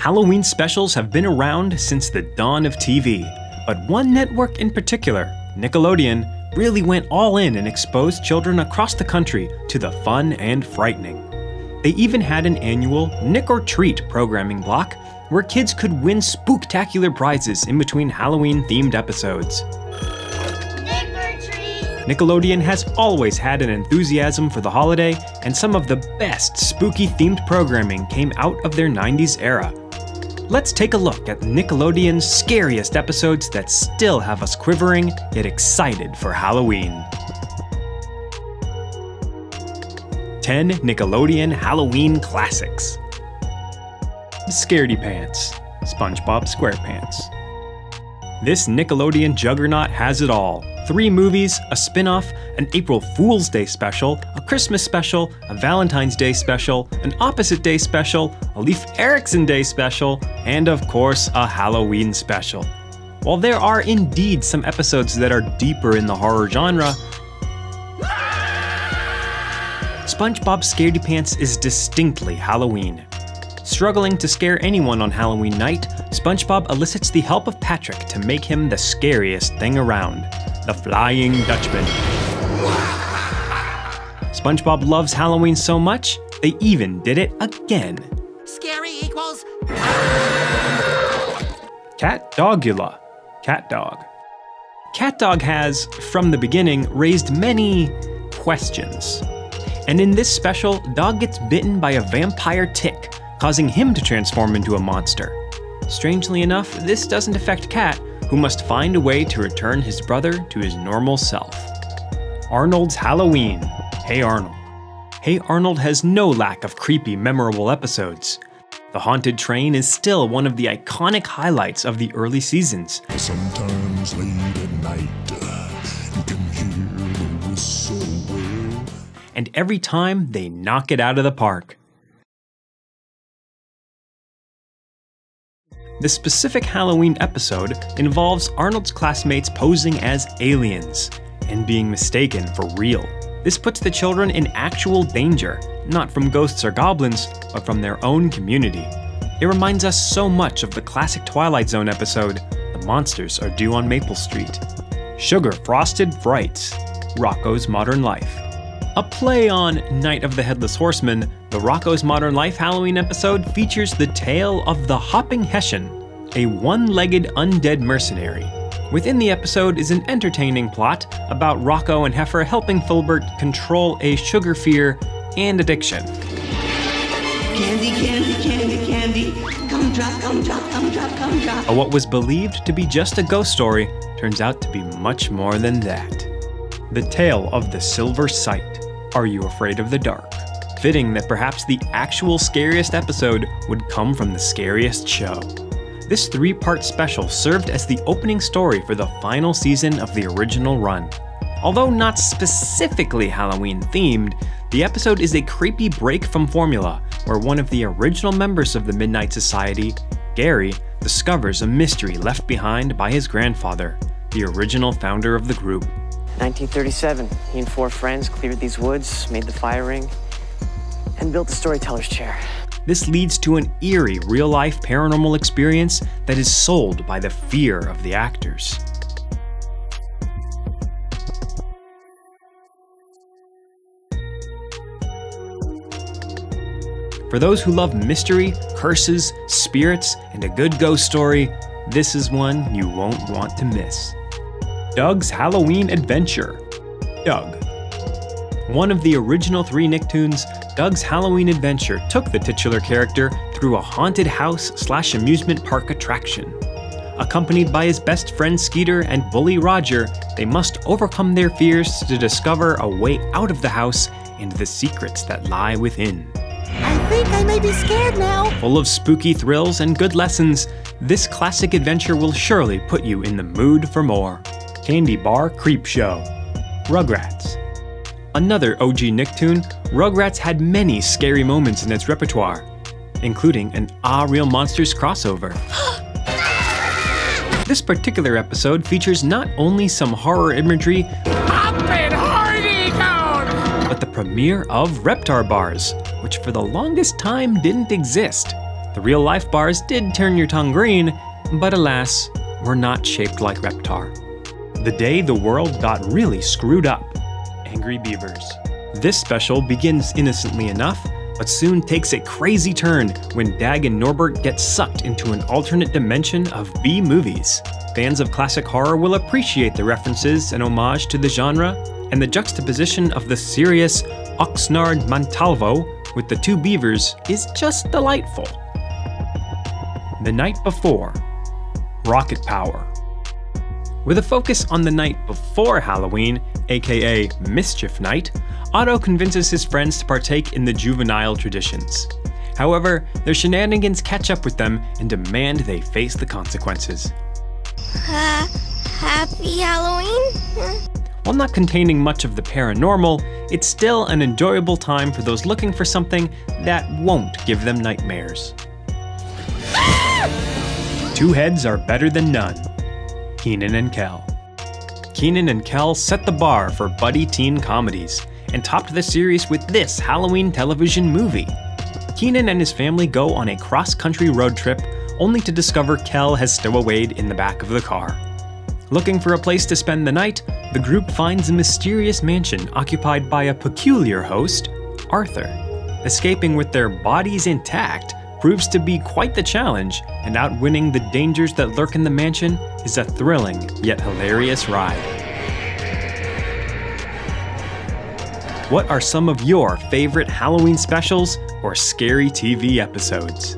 Halloween specials have been around since the dawn of TV, but one network in particular, Nickelodeon, really went all in and exposed children across the country to the fun and frightening. They even had an annual Nick or Treat programming block where kids could win spooktacular prizes in between Halloween-themed episodes. Nick or Treat! Nickelodeon has always had an enthusiasm for the holiday, and some of the best spooky-themed programming came out of their 90s era. Let's take a look at Nickelodeon's scariest episodes that still have us quivering yet excited for Halloween. 10 Nickelodeon Halloween Classics. Scaredy Pants, SpongeBob SquarePants. This Nickelodeon juggernaut has it all. 3 movies, a spin-off, an April Fool's Day special, a Christmas special, a Valentine's Day special, an Opposite Day special, a Leif Erikson Day special, and of course, a Halloween special. While there are indeed some episodes that are deeper in the horror genre, SpongeBob Scaredy Pants is distinctly Halloween. Struggling to scare anyone on Halloween night, SpongeBob elicits the help of Patrick to make him the scariest thing around, the Flying Dutchman. SpongeBob loves Halloween so much, they even did it again. Scary equals... CatDogula, CatDog. CatDog has, from the beginning, raised many questions. And in this special, Dog gets bitten by a vampire tick, causing him to transform into a monster. Strangely enough, this doesn't affect Cat, who must find a way to return his brother to his normal self. Arnold's Halloween, Hey Arnold. Hey Arnold has no lack of creepy, memorable episodes. The haunted train is still one of the iconic highlights of the early seasons. Sometimes late at night, you can hear the whistle. And every time, they knock it out of the park. The specific Halloween episode involves Arnold's classmates posing as aliens and being mistaken for real. This puts the children in actual danger, not from ghosts or goblins, but from their own community. It reminds us so much of the classic Twilight Zone episode, The Monsters Are Due on Maple Street. Sugar Frosted Frights, Rocko's Modern Life. A play on Night of the Headless Horseman, the Rocko's Modern Life Halloween episode features the tale of the Hopping Hessian, a one-legged undead mercenary. Within the episode is an entertaining plot about Rocko and Heifer helping Filbert control a sugar fear and addiction. Candy, candy, candy, candy, gumdrop, gumdrop, gumdrop, gumdrop. What was believed to be just a ghost story turns out to be much more than that. The Tale of the Silver Sight. Are You Afraid of the Dark? Fitting that perhaps the actual scariest episode would come from the scariest show. This 3-part special served as the opening story for the final season of the original run. Although not specifically Halloween themed, the episode is a creepy break from formula, where one of the original members of the Midnight Society, Gary, discovers a mystery left behind by his grandfather, the original founder of the group. 1937, he and 4 friends cleared these woods, made the fire ring, and built the storyteller's chair. This leads to an eerie, real-life paranormal experience that is sold by the fear of the actors. For those who love mystery, curses, spirits, and a good ghost story, this is one you won't want to miss. Doug's Halloween Adventure. Doug. One of the original 3 Nicktoons, Doug's Halloween Adventure took the titular character through a haunted house/amusement park attraction. Accompanied by his best friend Skeeter and bully Roger, they must overcome their fears to discover a way out of the house and the secrets that lie within. I think I may be scared now. Full of spooky thrills and good lessons, this classic adventure will surely put you in the mood for more. Candy Bar Creep Show. Rugrats. Another OG Nicktoon, Rugrats had many scary moments in its repertoire, including an Ah Real Monsters crossover. This particular episode features not only some horror imagery, but the premiere of Reptar bars, which for the longest time didn't exist. The real-life bars did turn your tongue green, but alas, were not shaped like Reptar. The day the world got really screwed up. Angry Beavers. This special begins innocently enough, but soon takes a crazy turn when Dag and Norbert get sucked into an alternate dimension of B-movies. Fans of classic horror will appreciate the references and homage to the genre, and the juxtaposition of the serious Oxnard Montalvo with the two beavers is just delightful. The night before. Rocket Power. With a focus on the night before Halloween, aka Mischief Night, Otto convinces his friends to partake in the juvenile traditions. However, their shenanigans catch up with them and demand they face the consequences. Happy Halloween? While not containing much of the paranormal, it's still an enjoyable time for those looking for something that won't give them nightmares. Two heads are better than none. Kenan and Kel. Kenan and Kel set the bar for buddy teen comedies and topped the series with this Halloween television movie. Kenan and his family go on a cross-country road trip only to discover Kel has stowawayed in the back of the car. Looking for a place to spend the night, the group finds a mysterious mansion occupied by a peculiar host, Arthur. Escaping with their bodies intact proves to be quite the challenge, and outwinning the dangers that lurk in the mansion is a thrilling yet hilarious ride. What are some of your favorite Halloween specials or scary TV episodes?